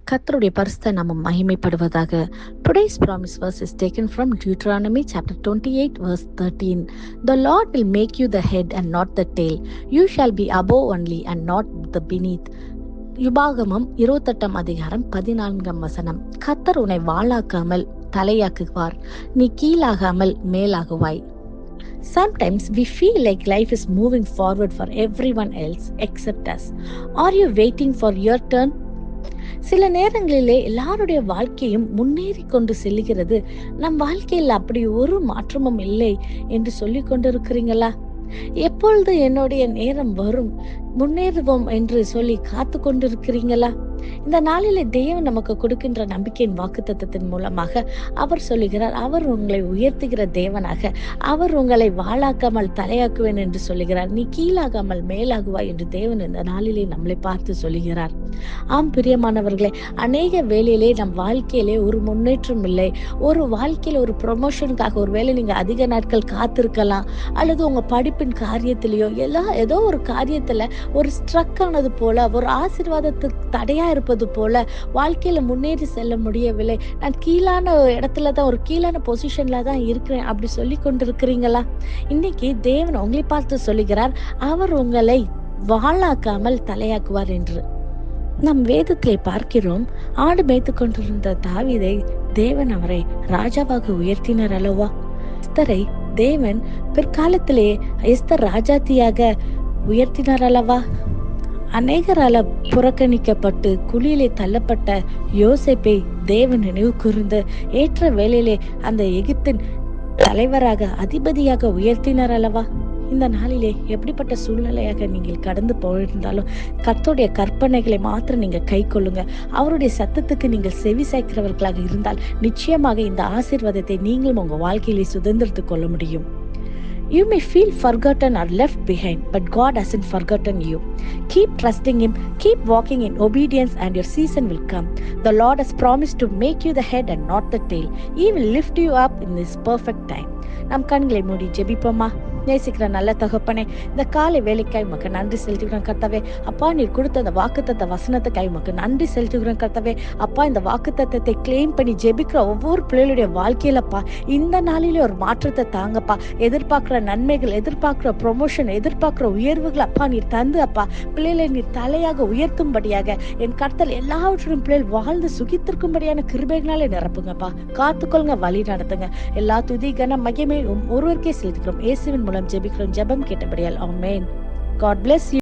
கர்த்தருடைய பரிசுத்த நாமம் மகிமைப்படுவதாக. Today's promise verse is taken from Deuteronomy chapter 28 verse 13. The Lord will make you the head and not the tail. You shall be above only and not the beneath. யுபாகமம் 28 அதிகாரம் 14 வசனம். கர்த்தர் உன்னை வாளாக்காமல் தலையாக்குவார், நீ கீழாகாமல் மேலாகுவாய். Sometimes we feel like life is moving forward for everyone else except us. Are you waiting for your turn? சில நேரங்களிலே எல்லாருடைய வாழ்க்கையும் முன்னேறி கொண்டு செல்லுகிறது, நம் வாழ்க்கையில் அப்படி ஒரு மாற்றமும் இல்லை என்று சொல்லி கொண்டிருக்கிறீங்களா? எப்பொழுது என்னுடைய நேரம் வரும், முன்னேறுவோம் என்று சொல்லி காத்து கொண்டிருக்கிறீங்களா? இந்த நாளிலே தேவன் நமக்கு கொடுக்கின்ற நம்பிக்கையின் வாக்குத்தத்தத்தின் மூலமாக அவர் சொல்லுகிறார், அவர் உங்களை உயர்த்துகிற தேவனாக, அவர் உங்களை வாளாக்காமல் தலையாக்குவேன் என்று சொல்லுகிறார். நீ கீழாகாமல் மேலாகுவாய் என்று தேவன் இந்த நாளிலே நம்மளை பார்த்து சொல்லுகிறார். ஆம் பிரியமானவர்களே, அநேக வேளையிலே நம் வாழ்க்கையிலே ஒரு முன்னேற்றம் இல்லை. ஒரு வாழ்க்கையில ஒரு ப்ரொமோஷனுக்காக ஒருவேளை நீங்க அதிக நாட்கள் காத்திருக்கலாம், அல்லது உங்க படிப்பின் காரியத்திலேயோ ஏதோ ஒரு காரியத்துல ஒரு ஸ்ட்ரக் ஆனது போல, ஒரு ஆசீர்வாதத்துக்கு தடையா இருப்பது போல வாழ்க்கையில முன்னேறி செல்ல முடியவில்லை, நான் கீழான இடத்துல தான், ஒரு கீழான பொசிஷன்ல தான் இருக்கிறேன் அப்படி சொல்லி கொண்டிருக்கிறீங்களா? இன்னைக்கு தேவன் உங்களை பார்த்து சொல்லுகிறார், அவர் உங்களை வாளாக்காமல் தலையாக்குவார் என்று. நம் வேதத்திலே பார்க்கிறோம், ஆடு மேய்த்து கொண்டிருந்த தாவீதை தேவன் அவரை ராஜாவாக உயர்த்தினார் அல்லவா? எஸ்தரை தேவன் பிற்காலத்திலே எஸ்தர் ராஜாத்தியாக உயர்த்தினார் அல்லவா? அநேகரால புறக்கணிக்கப்பட்டு குழியிலே தள்ளப்பட்ட யோசேப்பை தேவன் நினைவு கூர்ந்து ஏற்ற வேளையிலே அந்த எகிப்தின் தலைவராக அதிபதியாக உயர்த்தினார் அல்லவா? இந்த நாளிலே எப்படிப்பட்ட சூழ்நிலையாக நீங்கள் கடந்து போயிருந்தாலும் கர்த்தருடைய கற்பனைகளை மாத்திரம் நீங்க கை கொள்ளுங்க. அவருடைய சத்தத்துக்கு நீங்கள் செவி சாய்க்கிறவர்களாக இருந்தால் நிச்சயமாக இந்த ஆசீர்வாதத்தை நீங்களும் உங்க வாழ்க்கையிலே சுதந்திரத்துக் கொள்ள முடியும். You may feel forgotten or left behind, but God hasn't forgotten you. Keep trusting Him, keep walking in obedience, and your season will come. The Lord has promised to make you the head and not the tail. He will lift you up in His perfect time. நம் கண்களை மூடி ஜெபிப்போமா? நேசிக்கிற நல்ல தகப்பனே, இந்த காலை வேலைக்காய் உமக்கு நன்றி செலுத்துகிறோம் கர்த்தாவே. அப்பா, நீர் கொடுத்த அந்த வாக்குத்தத்த வசனத்துக்காய் உமக்கு நன்றி செலுத்துகிறோம் கர்த்தாவே. அப்பா, இந்த வாக்குத்தத்தத்தை கிளைம் பண்ணி ஜெபிக்கிற ஒவ்வொரு பிள்ளைகளுடைய வாழ்க்கையிலப்பா இந்த நாளிலே ஒரு மாற்றத்தை தாங்கப்பா. எதிர்பார்க்கிற நன்மைகள், எதிர்பார்க்கிற ப்ரொமோஷன், எதிர்பார்க்கிற உயர்வுகள் அப்பா நீர் தந்து அப்பா பிள்ளைகளை நீர் தலையாக உயர்த்தும்படியாக என் கர்த்தர் எல்லாவற்றும் பிள்ளைகள் வாழ்ந்து சுகித்திருக்கும்படியான கிருபைகளாலே நிரப்புங்கப்பா. காத்துக்கொள்ளுங்க, வழி நடத்துங்க. எல்லா துதி கன மகிமை ஒருவருக்கே செலுத்துகிறோம். இயேசுவின் மூலம் ஜெபிக்கிறோம். ஜெபம் கேட்டபடியால் ஆமென். God bless you.